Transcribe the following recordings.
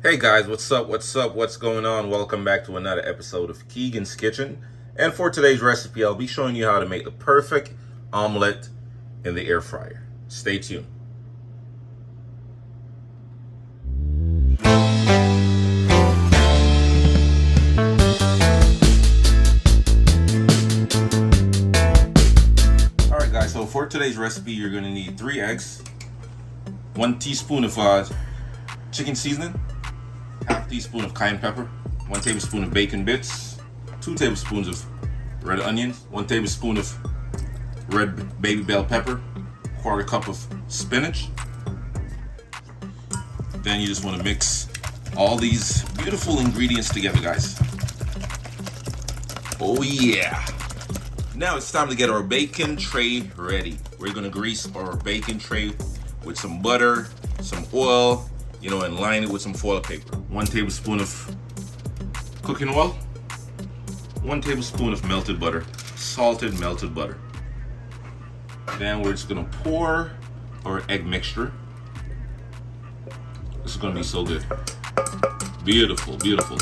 Hey guys, what's up? What's going on? Welcome back to another episode of Keegan's Kitchen. And for today's recipe, I'll be showing you how to make the perfect omelet in the air fryer. Stay tuned. Alright guys, so for today's recipe, you're going to need 3 eggs, 1 teaspoon of chicken seasoning, half teaspoon of cayenne pepper, 1 tablespoon of bacon bits, 2 tablespoons of red onions, 1 tablespoon of red baby bell pepper, 1/4 cup of spinach. Then you just want to mix all these beautiful ingredients together, guys. Oh yeah! Now it's time to get our bacon tray ready. We're gonna grease our bacon tray with some butter, some oil, and line it with some foil paper. 1 tablespoon of cooking oil, 1 tablespoon of melted butter, salted melted butter. Then we're just gonna pour our egg mixture. This is gonna be so good. Beautiful, beautiful.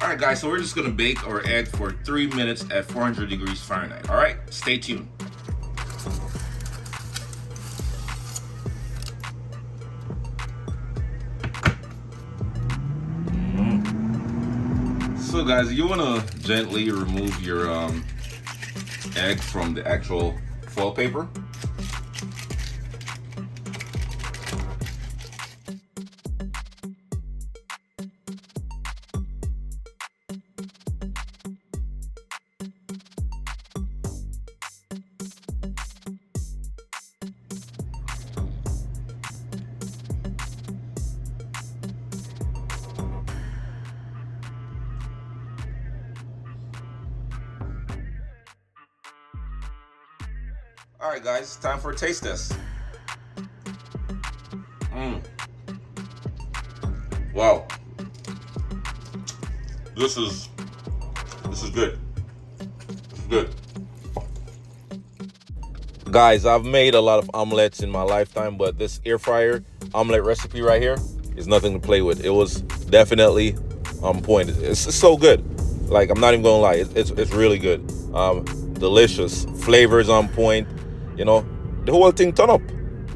All right, guys, so we're just gonna bake our egg for 3 minutes at 400 degrees Fahrenheit. All right, stay tuned. So guys, you want to gently remove your egg from the actual foil paper. All right, guys, time for a taste test. Wow, this is good. This is good. Guys, I've made a lot of omelettes in my lifetime, but this air fryer omelet recipe right here is nothing to play with. It was definitely on point. It's so good. Like, I'm not even gonna lie, it's really good. Delicious, flavors on point. The whole thing turn up.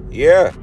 Yeah.